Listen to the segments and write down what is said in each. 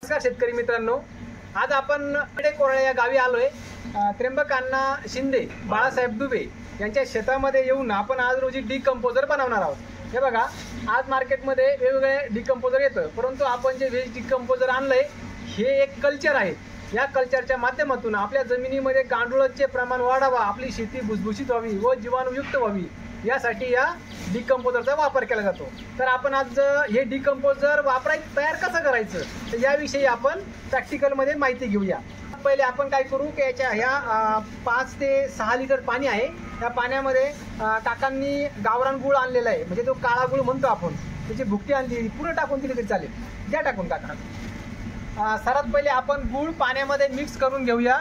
नमस्कार शेतकरी मित्रांनो, आज आपण कोराळे या गावी आलोय। त्र्यंबक अण्णा शिंदे, बाळासाहेब दुबे यांच्या शेतामध्ये येऊन आपण आज रोजी डिकंपोजर बनवणार आहोत। हे बघा, आज मार्केटमध्ये वेगवेगळे डिकंपोजर येतं, परंतु आपण जे वेज डिकंपोजर आणलंय हे एक कल्चर आहे। या कल्चरच्या माध्यमातून आपल्या जमिनीमध्ये गांडुळाचे प्रमाण वाढावा, आपली शेती भुसभुशीत व्हावी व जीवाणुयुक्त व्हावी यासाठी या डिकंपोजरचा वापर केला जातो। तर आपण आज हे डिकंपोजर तयार कसं करायचं तर याविषयी आपण प्रॅक्टिकलमध्ये माहिती घेऊया। पहिले आपण काय करू की ह्या 5 ते 6 लिटर पाणी आहे, त्या पाण्यामध्ये काकांनी गावरान गुळ आणलेला आहे, म्हणजे तो काळा गुळ म्हणतो आपण, त्याची भुकटी आणली, पूर्ण टाकून दिली तरी चालेल, द्या टाकून काका। सर्वात पहिले आपण गुळ पाण्यामध्ये मिक्स करून घेऊया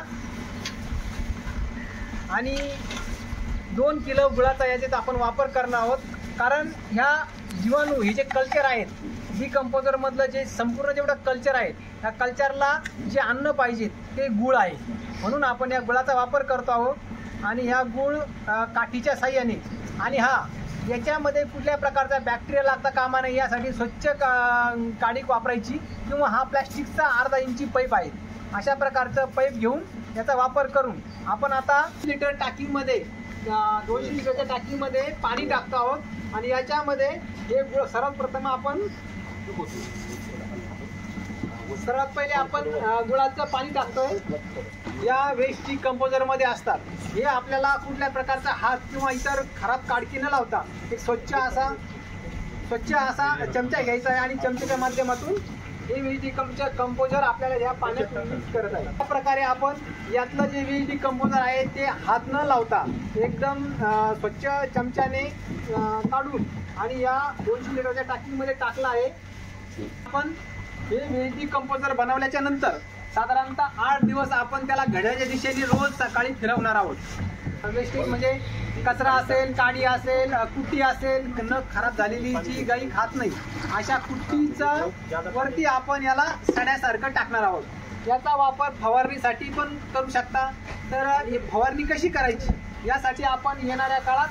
आणि 2 किलो गुळाचा याच्यात आपण वापर करणार आहोत। कारण ह्या जीवाणू हे जे कल्चर आहेत, डिकंपोजर मधलं जे संपूर्ण जेवढं कल्चर आहे, त्या कल्चरला जे अन्न पाहिजे ते गुळ आहे, म्हणून आपण या गुळाचा वापर करतो आहोत। आणि ह्या गुळ काठीच्या साह्याने आणि याच्यामध्ये कुठल्या प्रकारचा बॅक्टेरिया लागता कामा नये यासाठी स्वच्छ काडी वापरायची, किंवा हा प्लॅस्टिकचा अर्धा इंची पाईप आहे, अशा प्रकारचं पाईप घेऊन याचा वापर करून आपण आता लिटर टाकीमध्ये 200 लिटरच्या टाकीमध्ये पाणी टाकतो आहोत। आणि याच्यामध्ये हे गुळ सर्वात पहिले आपण गुळाचं पाणी टाकतोय। या वेस्ट डिकंपोजर मध्ये असतात, हे आपल्याला कुठल्या प्रकारचा हात किंवा इतर खराब काडकी न लावता एक स्वच्छ असा चमचा घ्यायचा आहे आणि चमच्याच्या माध्यमातून हे वेज डिकंपोजर आपल्याला या पाण्यात मिक्स करत आहे। अशा प्रकारे आपण यातलं जे वेज डिकंपोजर आहे ते हात न लावता एकदम स्वच्छ चमच्याने काढून आणि या 200 लिटरच्या टाकीमध्ये टाकलं आहे। आपण हे वेज डिकंपोजर बनवल्याच्या नंतर साधारणतः 8 दिवस आपण त्याला घड्याच्या दिशेने रोज सकाळी फिरवणार आहोत। वेस्टेज म्हणजे कचरा असेल, काडी असेल, कुट्टी असेल, न खराब झालेली जी गाई खात नाही अशा कुट्टीचा वरती आपण याला सड्यासारखं टाकणार आहोत। याचा वापर फवारणीसाठी पण करू शकता। तर ही फवारणी कशी करायची यासाठी आपण येणाऱ्या काळात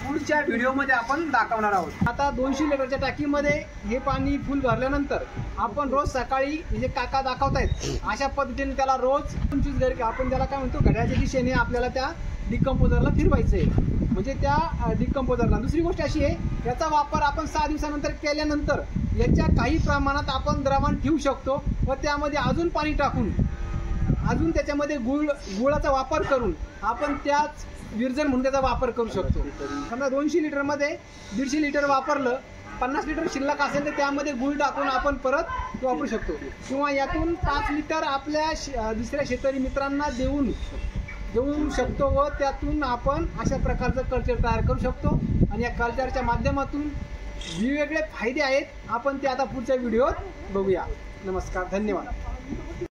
पुढच्या व्हिडिओमध्ये आपण दाखवणार आहोत। आता 200 लिटरच्या टाकीमध्ये हे पाणी फुल भरल्यानंतर आपण रोज सकाळी, म्हणजे काका दाखवतायत अशा पद्धतीने त्याला रोज 25 घरी आपण त्याला काय म्हणतो घड्याच्या दिशेने आपल्याला त्या डिकंपोजरला फिरवायचं आहे, म्हणजे त्या डिकंपोजरला। दुसरी गोष्ट अशी आहे, याचा वापर आपण 6 दिवसानंतर केल्यानंतर याच्या काही प्रमाणात आपण द्रावण ठेवू शकतो व त्यामध्ये अजून पाणी टाकून अजून त्याच्यामध्ये गुळाचा वापर करून आपण त्याच विरजण म्हणून त्याचा वापर करू शकतो। समजा 200 लिटरमध्ये 150 लिटर वापरलं, 50 लिटर शिल्लक असेल तर त्यामध्ये गुळ टाकून आपण परत वापरू शकतो, किंवा यातून 5 लिटर आपल्या दुसऱ्या शेतकरी मित्रांना देऊ शकतो व त्यातून आपण अशा प्रकारचं कल्चर तयार करू शकतो। आणि या कल्चरच्या माध्यमातून वेगवेगळे फायदे आहेत, आपण ते आता पुढच्या व्हिडिओत बघूया। नमस्कार, धन्यवाद।